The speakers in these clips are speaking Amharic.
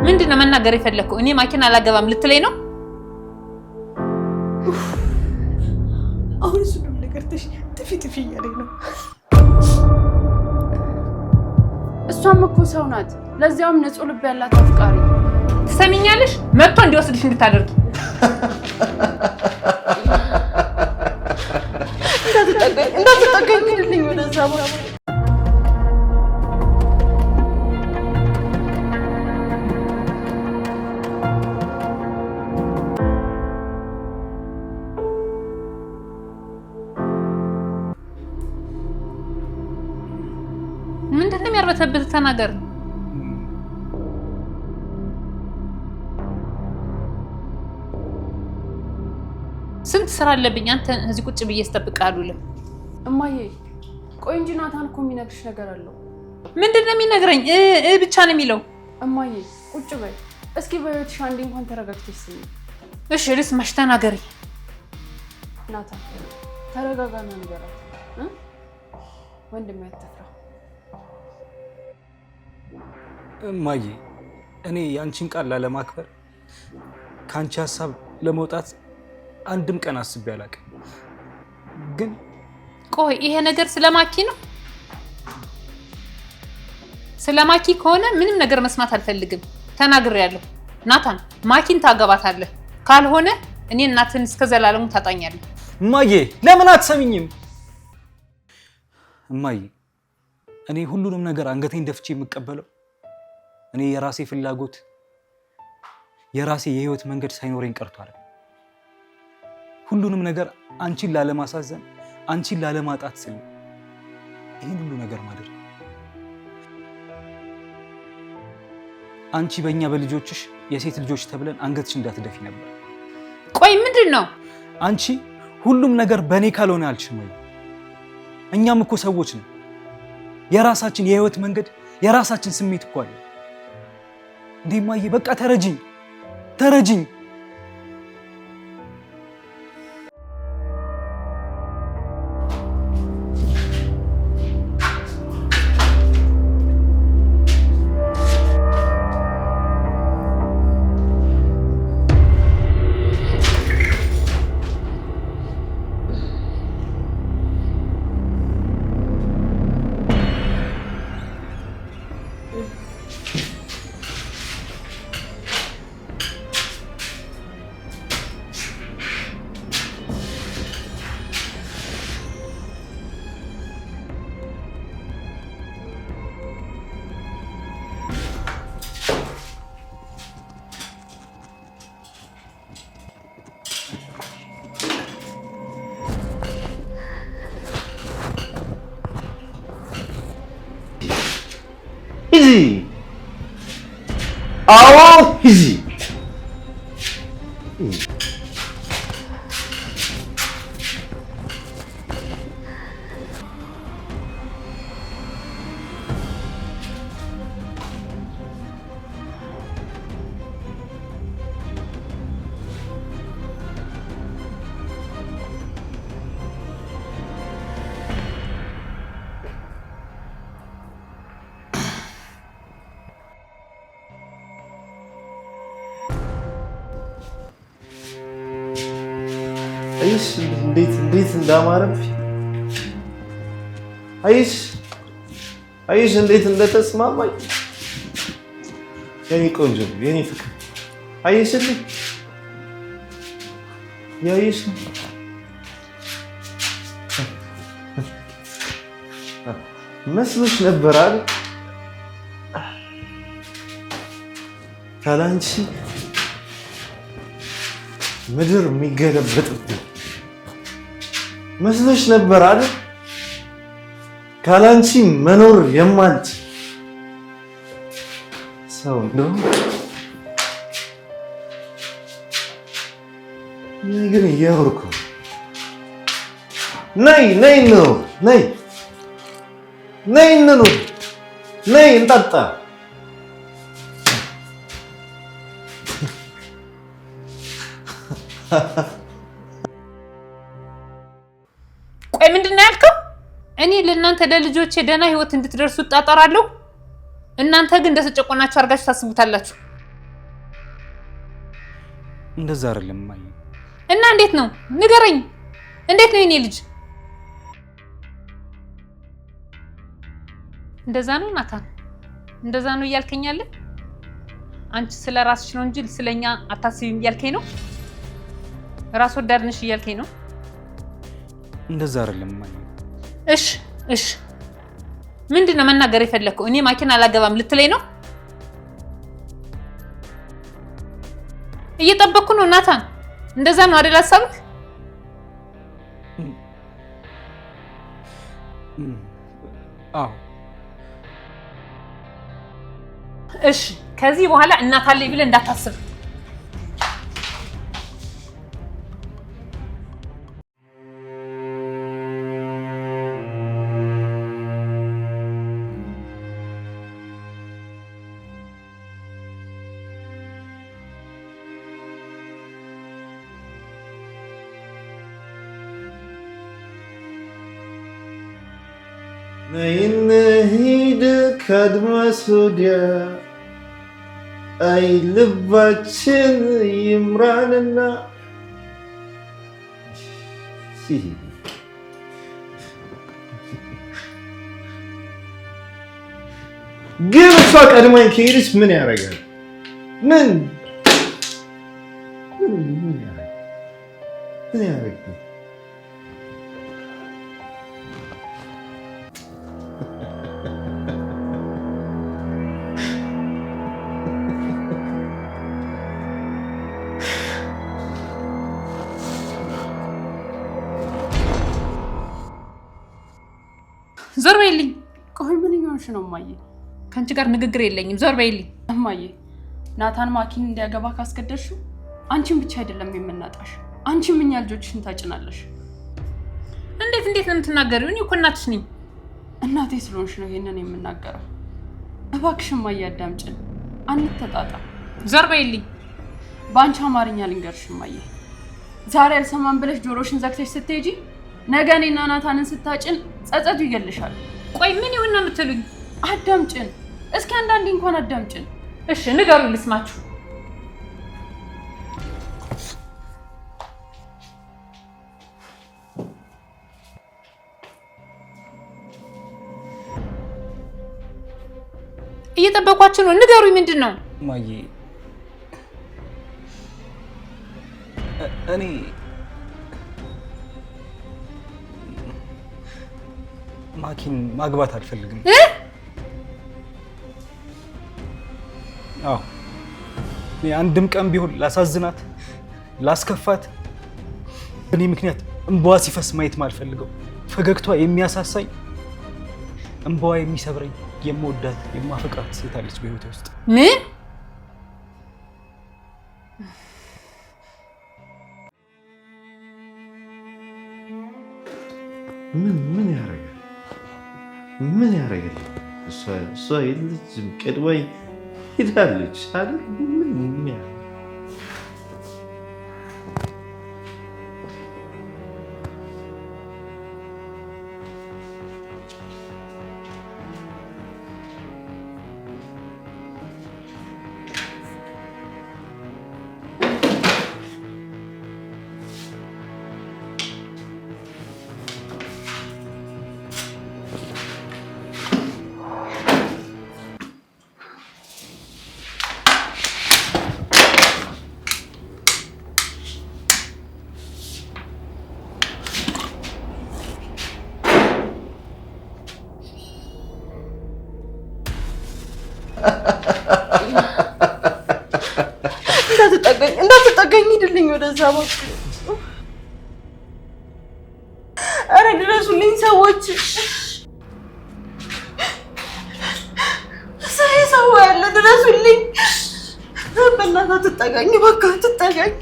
ምንድነው መናገር የፈለከው? እኔ ማኪን አላገባም ልትለኝ ነው? አሁን እሱ ነው ነገር ትፊ እያለኝ ነው። እሷም እኮ ሰው ናት፣ ለዚያውም ንጹህ ልብ ያላት አፍቃሪ። ትሰሚኛለሽ? መጥቶ እንዲወስድሽ እንድታደርጊ እንዳትጠቀኝ ወደዛ ምንድነው የሚያርበተብት? ተናገር። ስንት ስራ አለብኝ። አንተ እዚህ ቁጭ ብዬ እጠብቅሃለሁ። እማዬ ቆይ እንጂ ናታን እኮ የሚነግርሽ ነገር አለው። ምንድነው የሚነግረኝ? ብቻ ነው የሚለው። እማዬ ቁጭ በይ እስኪ፣ በህይወትሽ አንዴ እንኳን ተረጋግተሽ ስሚ። እሺ ልስማሽ፣ ተናገሪ። ናታን ተረጋጋና ንገራት። ወንድሜ አትፍራ። እማዬ እኔ ያንቺን ቃል ላለማክበር ካንቺ ሐሳብ ለመውጣት አንድም ቀን አስቤ አላውቅም። ግን ቆይ ይሄ ነገር ስለማኪ ነው? ስለማኪ ከሆነ ምንም ነገር መስማት አልፈልግም። ተናግሬያለሁ። ናታን ማኪን ታገባታለህ፣ ካልሆነ እኔ እናትን እስከ ዘላለሙ ታጣኛለህ። እማዬ ለምን አትሰሚኝም? እማዬ እኔ ሁሉንም ነገር አንገቴን ደፍቼ የምቀበለው እኔ የራሴ ፍላጎት የራሴ የህይወት መንገድ ሳይኖረኝ ቀርቷል። ሁሉንም ነገር አንቺን ላለማሳዘን አንቺን ላለማጣት ስል ይሄን ሁሉ ነገር ማድረግ። አንቺ በእኛ በልጆችሽ የሴት ልጆች ተብለን አንገትሽ እንዳትደፊ ነበር። ቆይ ምንድን ነው? አንቺ ሁሉም ነገር በእኔ ካልሆነ አልሽም ወይ? እኛም እኮ ሰዎች ነን። የራሳችን የህይወት መንገድ የራሳችን ስሜት እኮ አለ። እንዴማዬ በቃ ተረጅኝ። easy. አይሽ እንዴት እንዳማረብሽ አይሽ እንዴት እንደተስማማኝ የኔ ቆንጆ የኔ ፍቅር አይሽልኝ ያይሽ መስሎሽ ነበር አይደል? ካላንቺ ምድር የሚገለበጥብኝ መስሎሽ ነበር አይደል? ካላንቺ መኖር የማልች ሰው ነው። ግን እያወርኩ ነይ ነው ነይ እንኑር ነይ እንጠጣ። ቆይ ምንድን ነው ያልከው? እኔ ለእናንተ ለልጆቼ ደህና ህይወት እንድትደርሱ እጣጣራለሁ። እናንተ ግን እንደተጨቆናችሁ አድርጋችሁ ታስቡታላችሁ። እንደዛ አይደለም ማይ። እና እንዴት ነው ንገረኝ? እንዴት ነው የኔ ልጅ? እንደዛ ነው ናታን? እንደዛ ነው እያልከኛለ? አንቺ ስለ ራስሽ ነው እንጂ ስለኛ አታስቢም እያልከኝ ነው? ራስ ወዳድ ነሽ እያልከኝ ነው? እንደዛ አይደለም ማይ። እሺ ምንድነው መናገር የፈለከው? እኔ ማኪን አላገባም ልትለኝ ነው? እየጠበቅኩ ነው ናታን። እንደዛ ነው አይደል ሐሳብህ? አዎ። እሺ ከዚህ በኋላ እናት አለኝ ብለህ እንዳታስብ። نهيد كدمس وديا أي لباتشن يمراننا قيل فاك أدمان كيرس من يا رجال من يا رجال ዞር በይልኝ። ቆይ ምን ይሆንሽ ነው ማየ? ካንቺ ጋር ንግግር የለኝም። ዞር በይልኝ። ማየ ናታን ማኪን እንዲያገባ ካስገደድሽው አንቺን ብቻ አይደለም የምናጣሽ፣ አንቺም እኛ ልጆችሽን ታጭናለሽ። እንዴት ነው የምትናገሪው? እኔ እኮ እናትሽ ነኝ። እናቴ ስለሆንሽ ነው ይሄንን የምናገረው። እባክሽ ማየ አዳምጪን፣ አንተጣጣ። ዞር በይልኝ። በአንቺ አማርኛ ልንገርሽ ማየ፣ ዛሬ አልሰማም ብለሽ ጆሮሽን ዘግተሽ ስትሄጂ ነገ እኔና ናታንን ስታጭን ጸጸቱ ይገልሻል። ቆይ ምን ይሁን ነው የምትሉኝ? አዳምጪን እስኪ፣ አንዳንዴ እንኳን አዳምጪን። እሺ ንገሩኝ ልስማችሁ። እየጠበኳችሁ ነው። ንገሩኝ ምንድን ነው? ማዬ እኔ ማኪን ማግባት አልፈልግም። አዎ እኔ አንድም ቀን ቢሆን ላሳዝናት ላስከፋት በእኔ ምክንያት እንባዋ ሲፈስ ማየት ማልፈልገው፣ ፈገግቷ የሚያሳሳኝ እንባዋ የሚሰብረኝ የምወዳት የማፈቅራት ሴት አለች በህይወቴ ውስጥ። ምን ያደርጋል? ምን ያደርጋል? እሷ የለችም፣ ቀድማኝ ሄዳለች አይደል? ምን ያደርጋል? እንዳትጠገኝ ሂድልኝ ወደዛ ወጥ። አረ ድረሱልኝ ሰዎች፣ ሰው ያለ ድረሱልኝ። በእናትህ አትጠጋኝ፣ በቃ አትጠጋኝ።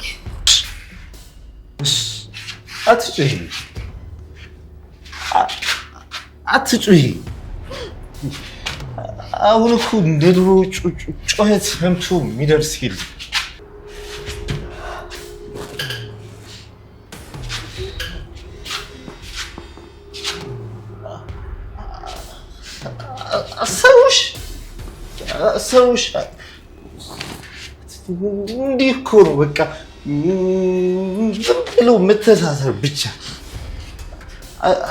አትጩሂ። አሁን እኮ እንደ ድሮ ጩኸት ሰምቶ የሚደርስ የለም። አሰውሽ እንዲህ እኮ ነው በቃ ዝም ብሎ መተሳሰር ብቻ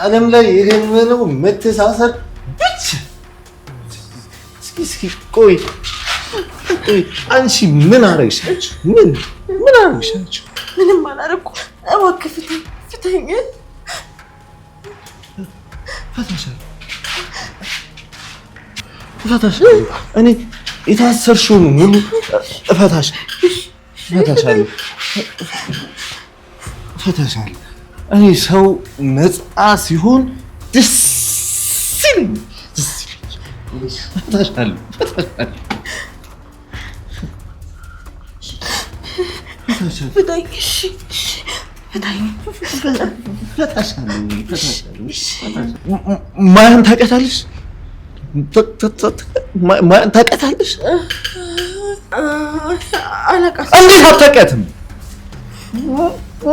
ዓለም ላይ የሌለው መተሳሰር ብቻ። እስኪ ቆይ አንቺ ምን አረግሻቸው? ምን አረግሻቸው? ምንም አላደረኩም። እባክህ ፍታኝ። እፈታሻለሁ። እኔ የታሰርሽውን ሙሉ እፈታሻለሁ። እኔ ሰው ነፃ ሲሆን ደስ ይለኛል። እፈታሻለሁ። ማያን ታውቂያታለሽ? ማያን ታውቂያታለሽ? አላውቃትም። እንዴት አታውቂያትም?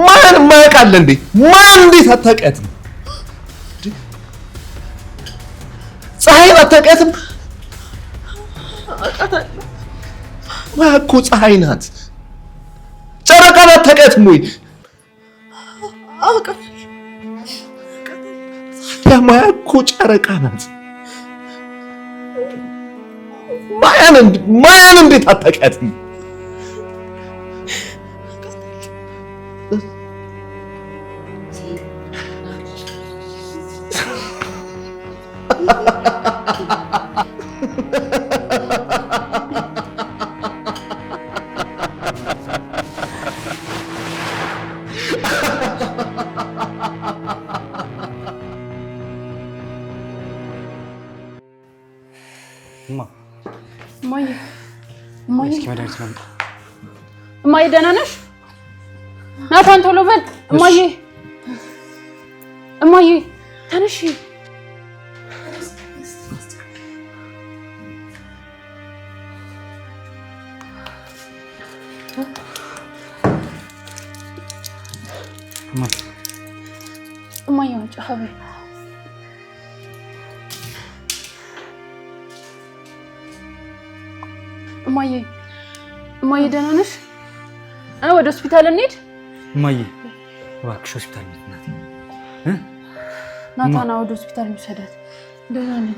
ማያን የማያውቅ አለ እንዴ? ማያን እንዴት አታውቂያትም? ፀሐይን አታውቂያትም? ማያ እኮ ፀሐይ ናት። ጨረቃን አታውቂያትም ወይ? ማያ እኮ ጨረቃ ናት። ማያን እንዴት አታውቂያትም? እማዬ ደህና ነሽ? ናታን ቶሎ በል። እማዬ ተነሺ። እማዬ ወጭ ሀበይ እማዬ ደህና ነሽ? ወደ ሆስፒታል እንሂድ። እማዬ እባክሽ ሆስፒታል እንሂድ። ናታና ወደ ሆስፒታል እንውሰዳት። ደህና ነኝ።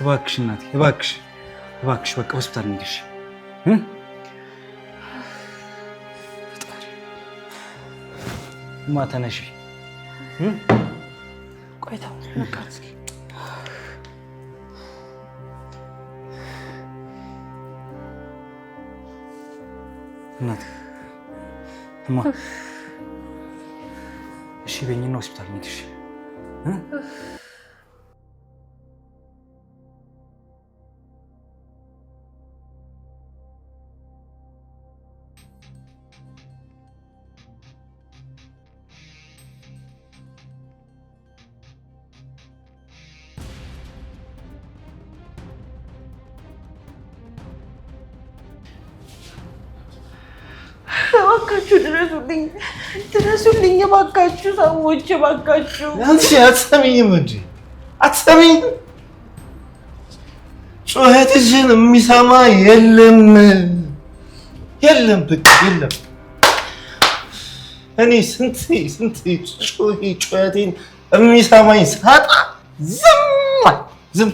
እባክሽ እናቴ እባክሽ በቃ ሆስፒታል እንሂድ። እማ ተነሺ። ቆይታው ነቃት። እናት እማ እሺ በይኝና ሆስፒታል እንሂድ። እሺ እባካችሁ ድረሱልኝ፣ እባካችሁ ሰዎች፣ እባካችሁ። አንቺ አትሰሚኝም እንዴ? አትሰሚኝም? ጩኸትሽን የሚሰማ የለም፣ በቃ የለም። እኔ ስንት ጩኸቴን የሚሰማኝ ሳጣ ዝም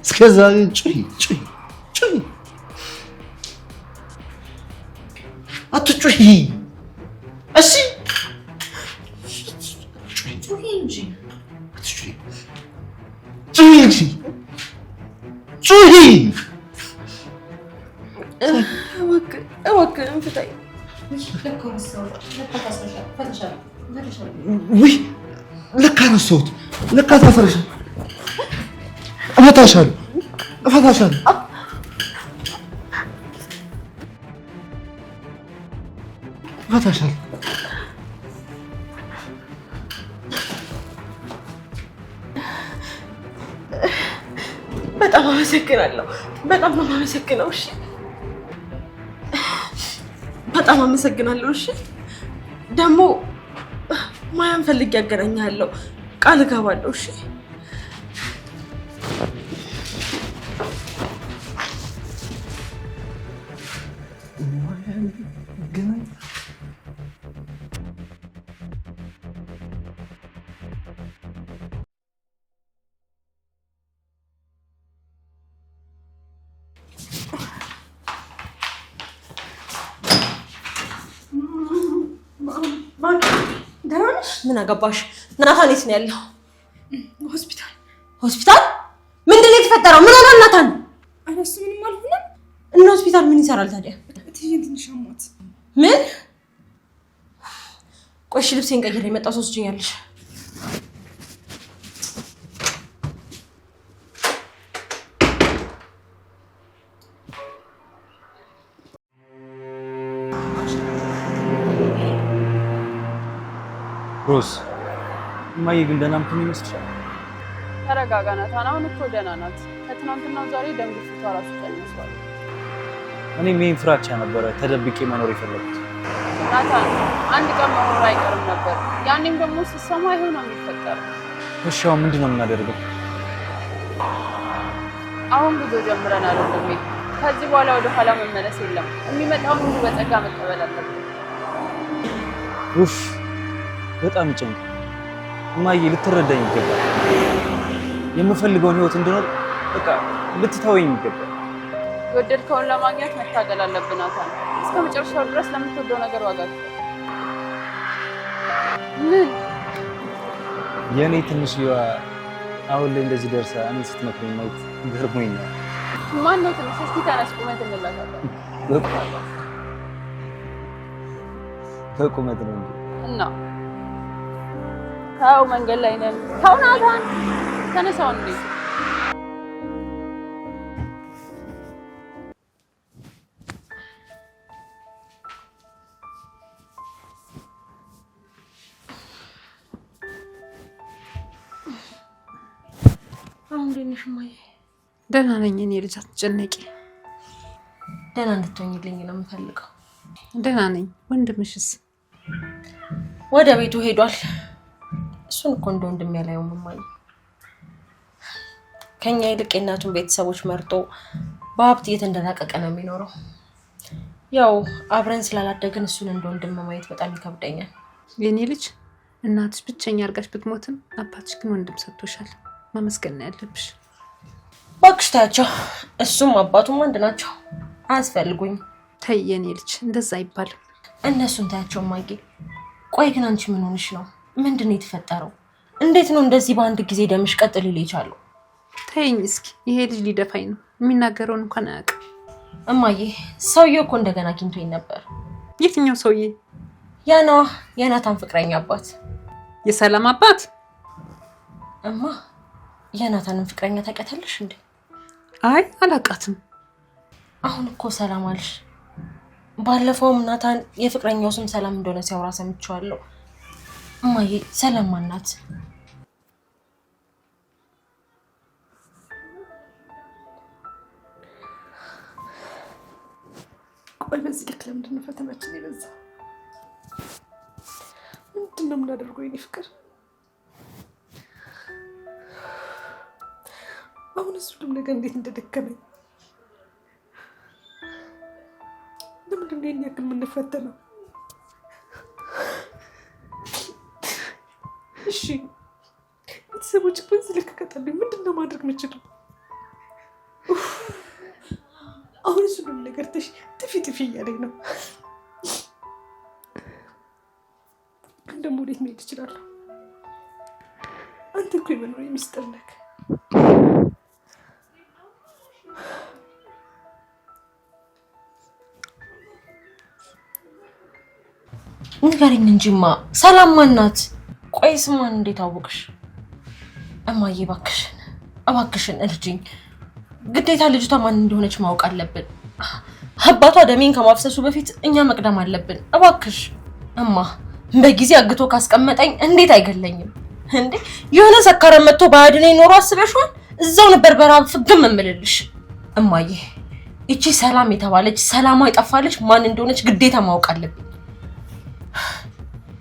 እስከዛ ጩሂ አትጩሂ። እሺ ጩሂ እንጂ እባክህን ፍታኝ። ውይ ለካ ረሳሁት። ለካ ታስረሻል። እፈታሻለሁ። በጣም አመሰግናለሁ። በጣም ነው የማመሰግነው። እሺ በጣም አመሰግናለሁ። እሺ ደግሞ ማያን ፈልግ ያገናኛለሁ ቃል እገባለሁ። እሺ ምን አገባሽ? ናታን የት ነው ያለው? ሆስፒታል። ሆስፒታል? ምንድን ነው የተፈጠረው? ምን ሆነ ናታን? እሱ ምንም አልሆነም። እና ሆስፒታል ምን ይሰራል ታዲያ? ትንሽ አሟት። ምን? ቆይ እሺ ልብሴን ቀይሬ የመጣው ሰው ስጭኛለሽ። ሮዝ እማዬ ግን ደህና ምትሆን ይመስልሻል? ተረጋጋ ናታን። አሁን እኮ ደህና ናት። ከትናንትና ዛሬ ደም ግፊቷ ራሱ ቀንሷል። እኔም ይሄን ፍራቻ ነበረ ተደብቄ መኖር የፈለኩት። ናታን አንድ ቀን መኖር አይቀርም ነበር። ያኔም ደግሞ ስትሰማ ይሄው ነው የሚፈጠረው። እሺ አሁን ምንድን ነው የምናደርገው? አሁን ጉዞ ጀምረናል ወንድሜ። ከዚህ በኋላ ወደ ኋላ መመለስ የለም። የሚመጣውን ሁሉ በጸጋ መቀበል አለብን። ኡፍ በጣም ይጨንቃል። እማዬ ልትረዳኝ ይገባል። የምፈልገውን ህይወት እንድኖር በቃ ልትተወኝ ይገባል። የወደድከውን ለማግኘት መታገል አለብን ናታን። እስከ መጨረሻው ድረስ ለምትወደው ነገር ዋጋ ክፈል። ምን የእኔ ትንሽዬዋ አሁን ላይ እንደዚህ ደርሳ እኔ ስትመክረኝ ማየት ገርሞኝ ነው። ማን ነው ትንሽ? እስኪ ተነስ፣ ቁመት እንላታለን። በቁመት ነው እንጂ እና ታው መንገድ ላይ ነን። ታው ናታን ተነሳው እንዴ! አሁን እንዴት ነሽ እማዬ? ደህና ነኝ እኔ ልጅ አትጨነቂ። ደህና እንድትሆኝልኝ ነው የምፈልገው። ደህና ነኝ። ወንድምሽስ? ወደ ቤቱ ሄዷል። እሱን እኮ እንደ ወንድም ያላየውም እማዬ። ከኛ ይልቅ የእናቱን ቤተሰቦች መርጦ በሀብት እየተንደላቀቀ ነው የሚኖረው። ያው አብረን ስላላደግን እሱን እንደ ወንድም ማየት በጣም ይከብደኛል። የኔ ልጅ እናትሽ ብቸኛ አድርጋሽ ብትሞትም አባትሽ ግን ወንድም ሰጥቶሻል። ማመስገን ነው ያለብሽ። እባክሽ ታያቸው፣ እሱም አባቱም አንድ ናቸው። አያስፈልጉኝ። ተይ የኔ ልጅ እንደዛ አይባልም። እነሱን ታያቸው እማዬ። ቆይ ግን አንቺ ምን ሆነሽ ነው? ምንድን ነው የተፈጠረው? እንዴት ነው እንደዚህ በአንድ ጊዜ ደምሽ ቀጥ ሊል የቻለው? ተይኝ እስኪ። ይሄ ልጅ ሊደፋኝ ነው። የሚናገረውን እንኳን አያውቅም። እማዬ ሰውዬው እኮ እንደገና አግኝቶኝ ነበር። የትኛው ሰውዬ? ያ ነዋ የናታን ፍቅረኛ አባት። የሰላም አባት? እማ የናታንን ፍቅረኛ ታውቂያታለሽ እንዴ? አይ አላውቃትም። አሁን እኮ ሰላም አልሽ። ባለፈውም ናታን የፍቅረኛው ስም ሰላም እንደሆነ ሲያወራ ሰምቼዋለሁ። እማዬ ሰላም ማናት? ቆይ በዚህ ልክ ለምንድን ነው ፈተናችን የበዛ? ምንድን ነው የምናደርገው የኔ ፍቅር? አሁን ሁሉም ነገር እንዴት እንደደከመኝ። ለምንድን ነው ያክል የምንፈተነው? እሺ ቤተሰቦች በዚህ ልክ ከጠሉኝ ምንድን ነው ማድረግ የምችለው? አሁን ሁሉም ነገር ጥፊ ጥፊ እያለኝ ነው። ደግሞ ወዴት መሄድ እችላለሁ? አንተ እኮ የመኖር የሚስጥር ነህ። ንገሪኝ እንጂማ ሰላም ማናት? ቆይ ስሟን እንዴት አወቅሽ? እማዬ እባክሽን እርጅኝ። ግዴታ ልጅቷ ማን እንደሆነች ማወቅ አለብን። አባቷ ደሜን ከማፍሰሱ በፊት እኛ መቅደም አለብን። እባክሽ እማ፣ በጊዜ አግቶ ካስቀመጠኝ እንዴት አይገለኝም እንዴ? የሆነ ሰካራም መጥቶ ባያድነኝ ኖሮ አስበሽዋል? እዛው ነበር በራብ ፍግም እምልልሽ። እማዬ እቺ ሰላም የተባለች ሰላሟ ይጠፋለች ማን እንደሆነች ግዴታ ማወቅ አለብኝ።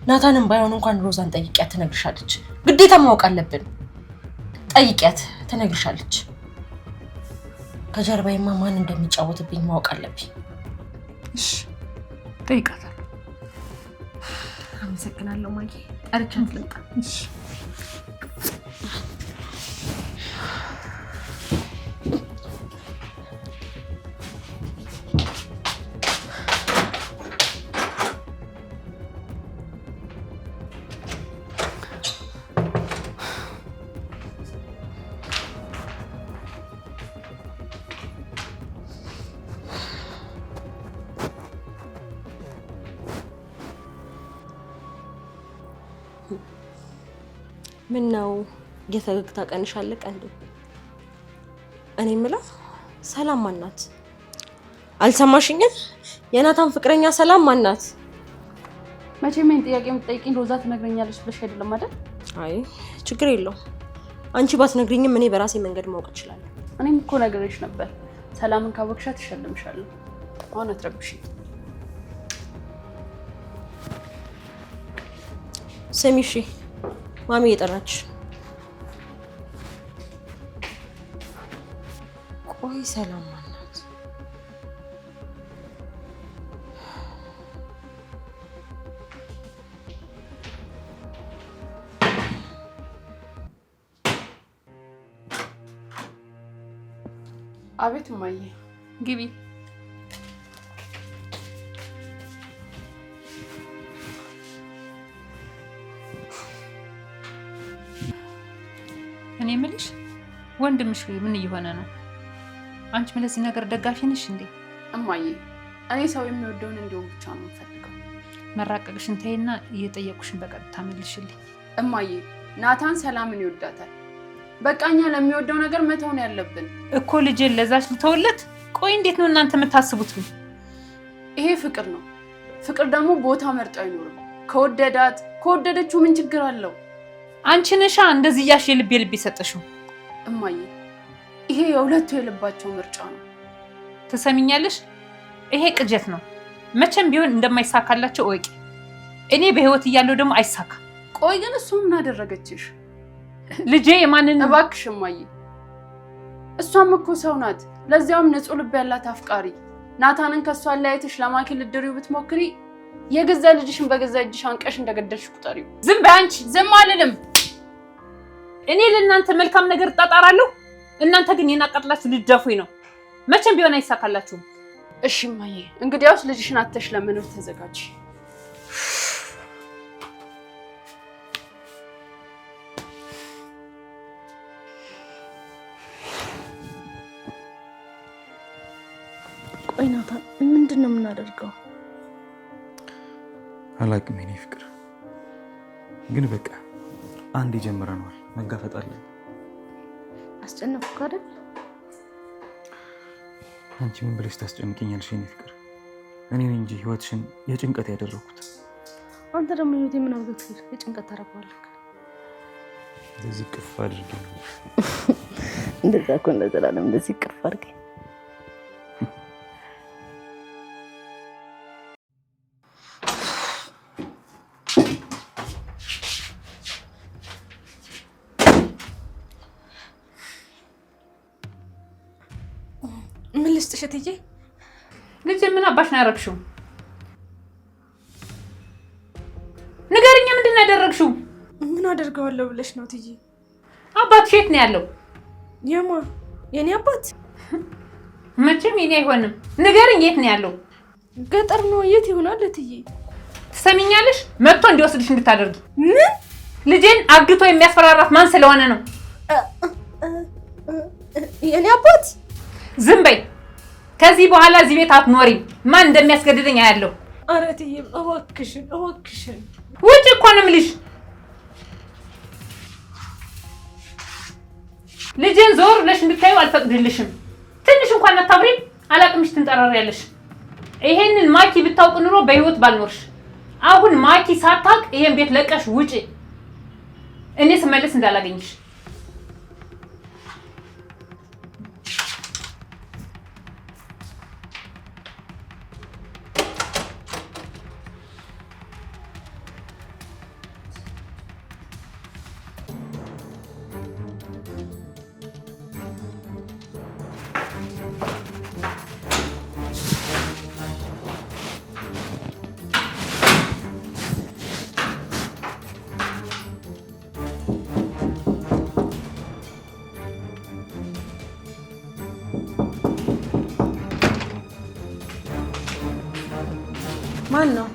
ናታንም ባይሆን እንኳን ሮዛን ጠይቂያት ትነግርሻለች። ግዴታ ማወቅ አለብን። ጠይቂያት ትነግርሻለች። ከጀርባዬማ ማን እንደሚጫወትብኝ ማወቅ አለብኝ። እሺ ጠይቃታለሁ። አመሰግናለሁ ማዬ። ጠርቻት ልምጣ። እሺ ምን ነው የፈገግታ ቀንሽ አለቀ እንዴ? እኔ የምለው ሰላም ማናት? አልሰማሽኝም? የናታን ፍቅረኛ ሰላም ማናት? መቼም ይሄን ጥያቄ የምትጠይቂኝ ሮዛ ትነግረኛለች ብለሽ አይደለም አይደል? አይ ችግር የለውም። አንቺ ባትነግሪኝም እኔ በራሴ መንገድ ማወቅ እችላለሁ። እኔም እኮ ነግሬሽ ነበር። ሰላምን ካወቅሻት እሸልምሻለሁ። አሁን አትረብሽኝ። ስሚ እሺ፣ ማሚ እየጠራች። ቆይ ሰላም ማናት? አቤት እማዬ። ግቢ። እኔ የምልሽ ወንድምሽ ምን እየሆነ ነው? አንቺም ለዚህ ነገር ደጋፊ ነሽ እንዴ? እማዬ እኔ ሰው የሚወደውን እንዲሆን ብቻ ነው የምፈልገው። መራቀቅሽን ተይና እየጠየቁሽን በቀጥታ መልሽልኝ። እማዬ ናታን ሰላምን ይወዳታል። በቃ እኛ ለሚወደው ነገር መተውን ያለብን እኮ ልጄን ለዛች ልተውለት። ቆይ እንዴት ነው እናንተ የምታስቡት? ይሄ ፍቅር ነው። ፍቅር ደግሞ ቦታ መርጦ አይኖርም። ከወደደችው ምን ችግር አለው? አንቺ ነሻ እንደዚህ እያልሽ የልብ የሰጠሽው። እማዬ ይሄ የሁለቱ የልባቸው ምርጫ ነው። ትሰሚኛለሽ? ይሄ ቅጀት ነው። መቼም ቢሆን እንደማይሳካላቸው እወቂ። እኔ በህይወት እያለሁ ደግሞ አይሳካ። ቆይ ግን እሱ ምን አደረገችሽ? ልጄ የማንን? እባክሽ እማዬ፣ እሷም እኮ ሰው ናት። ለዚያውም ንጹህ ልብ ያላት አፍቃሪ። ናታንን ከሷ አለያይተሽ ለማኪ ልትድሪው ብትሞክሪ የገዛ ልጅሽን በገዛ እጅሽ አንቀሽ እንደገደልሽ ቁጠሪው። ዝም በይ አንቺ። ዝም አልልም። እኔ ለእናንተ መልካም ነገር እጣጣራለሁ፣ እናንተ ግን የናቀጥላችሁ ልትደፉኝ ነው። መቼም ቢሆን አይሳካላችሁም። እሺ እማዬ፣ እንግዲያውስ ልጅሽን አተሽ ለመኖር ተዘጋጅ። ቆይ ናታን፣ ምንድን ነው የምናደርገው? አላቅም የኔ ፍቅር፣ ግን በቃ አንድ ጀምረናል፣ መጋፈጥ አለን። አስጨነቅኩ አይደል? አንቺ ምን ብለሽ ታስጨንቅኛለሽ የኔ ፍቅር? እኔ ነኝ እንጂ ህይወትሽን የጭንቀት ያደረኩት። አንተ ደግሞ ህይወቴ ምን አድርገህ የጭንቀት ታደርገዋለህ? እንደዚህ ቅፍ አድርጌ ነው። እንደዛ እኮ እንደዘላለም እንደዚህ ቅፍ አድርጌ ምን ልስጥሽ እትዬ? ልጄ ምን አባሽ ነው ያደረግሽው? ንገሪኝ፣ ምንድን ነው ያደረግሽው? ምን አደርገዋለሁ ብለሽ ነው እትዬ? አባትሽ የት ነው ያለው? የማ? የኔ አባት? መቼም የኔ አይሆንም። ንገሪኝ፣ የት ነው ያለው? ገጠር ነው። የት ይሆናል እትዬ? ትሰሚኛለሽ? መጥቶ እንዲወስድሽ እንድታደርጊ። ምን? ልጄን አግቶ የሚያስፈራራት ማን ስለሆነ ነው? የኔ አባት? ዝም በይ። ከዚህ በኋላ እዚህ ቤት አትኖሪም። ማን እንደሚያስገድደኝ አያለሁ። ኧረ እትዬ እባክሽን እባክሽን። ውጭ እኮ ነው የምልሽ። ልጄን ዞር ብለሽ እንድታዩ አልፈቅድልሽም። ትንሽ እንኳን አታፍሪም? አላቅምሽ ትንጠራሪያለሽ። ይሄንን ማኪ ብታውቅ ኑሮ በህይወት ባልኖርሽ። አሁን ማኪ ሳታውቅ ይሄን ቤት ለቀሽ ውጪ። እኔ ስመለስ እንዳላገኝሽ። ማን ነው?